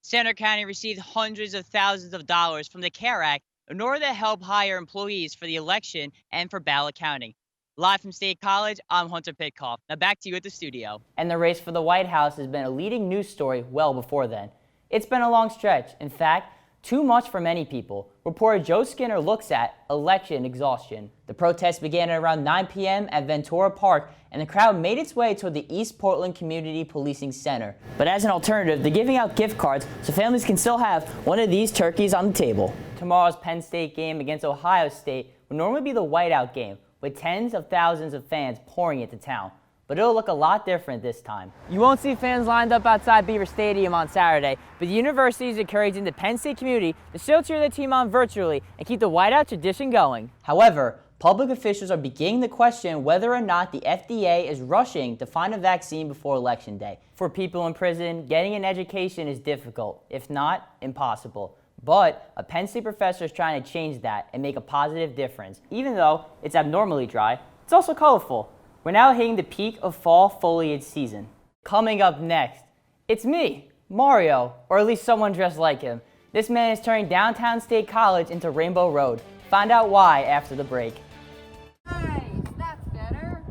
Center County received hundreds of thousands of dollars from the CARE Act in order to help hire employees for the election and for ballot counting. Live from State College, I'm Hunter Pitcoff. Now back to you at the studio. And the race for the White House has been a leading news story well before then. It's been a long stretch. In fact, too much for many people. Reporter Joe Skinner looks at election exhaustion. The protest began at around 9 p.m. at Ventura Park, and the crowd made its way toward the East Portland Community Policing Center. But as an alternative, they're giving out gift cards so families can still have one of these turkeys on the table. Tomorrow's Penn State game against Ohio State would normally be the whiteout game, with tens of thousands of fans pouring into town. But it'll look a lot different this time. You won't see fans lined up outside Beaver Stadium on Saturday, but the university is encouraging the Penn State community to still cheer their team on virtually and keep the whiteout tradition going. However, public officials are beginning to question whether or not the FDA is rushing to find a vaccine before Election Day. For people in prison, getting an education is difficult, if not impossible. But a Penn State professor is trying to change that and make a positive difference. Even though it's abnormally dry, it's also colorful. We're now hitting the peak of fall foliage season. Coming up next, it's me, Mario, or at least someone dressed like him. This man is turning downtown State College into Rainbow Road. Find out why after the break. Nice, that's better.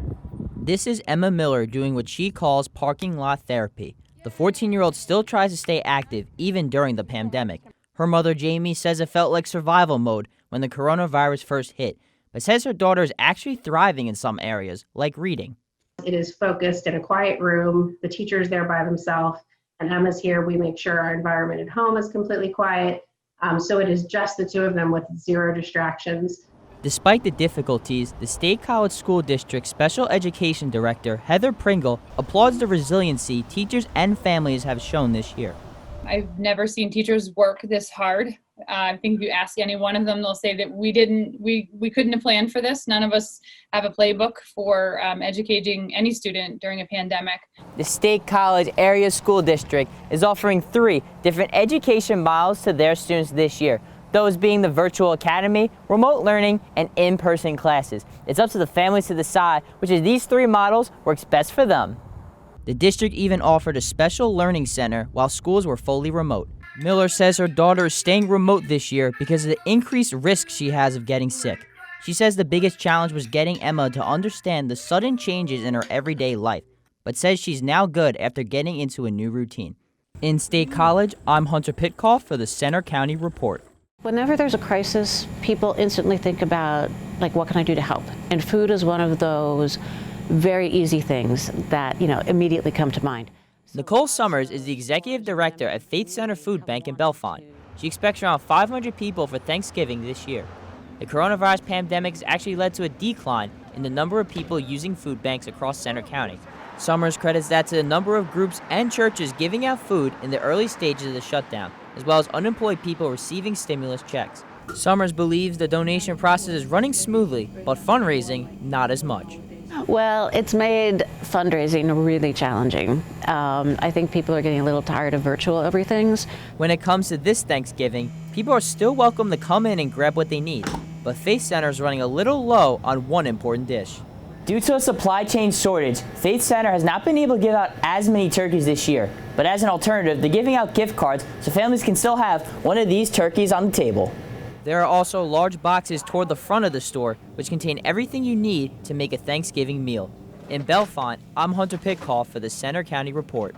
This is Emma Miller doing what she calls parking lot therapy. The 14-year-old still tries to stay active even during the pandemic. Her mother, Jamie, says it felt like survival mode when the coronavirus first hit, but says her daughter is actually thriving in some areas, like reading. It is focused in a quiet room. The teacher is there by themselves, and Emma's here. We make sure our environment at home is completely quiet. So it is just the two of them with zero distractions. Despite the difficulties, the State College School District Special Education Director, Heather Pringle, applauds the resiliency teachers and families have shown this year. I've never seen teachers work this hard. I think if you ask any one of them, they'll say that we couldn't have planned for this. None of us have a playbook for educating any student during a pandemic. The State College Area School District is offering 3 different education models to their students this year. Those being the virtual academy, remote learning, and in-person classes. It's up to the families to decide which of these 3 models works best for them. The district even offered a special learning center while schools were fully remote. Miller says her daughter is staying remote this year because of the increased risk she has of getting sick. She says the biggest challenge was getting Emma to understand the sudden changes in her everyday life, but says she's now good after getting into a new routine. In State College, I'm Hunter Pitcoff for the Center County Report. Whenever there's a crisis, people instantly think about, what can I do to help? And food is one of those very easy things that, immediately come to mind. Nicole Summers is the executive director at Faith Center Food Bank in Bellefonte. She expects around 500 people for Thanksgiving this year. The coronavirus pandemic has actually led to a decline in the number of people using food banks across Center County. Summers credits that to the number of groups and churches giving out food in the early stages of the shutdown, as well as unemployed people receiving stimulus checks. Summers believes the donation process is running smoothly, but fundraising not as much. Well, it's made fundraising really challenging. I think people are getting a little tired of virtual everythings. When it comes to this Thanksgiving, people are still welcome to come in and grab what they need, but Faith Center is running a little low on one important dish. Due to a supply chain shortage, Faith Center has not been able to give out as many turkeys this year, but as an alternative, they're giving out gift cards so families can still have one of these turkeys on the table. There are also large boxes toward the front of the store, which contain everything you need to make a Thanksgiving meal. In Bellefonte, I'm Hunter Pitcoff for the Center County Report.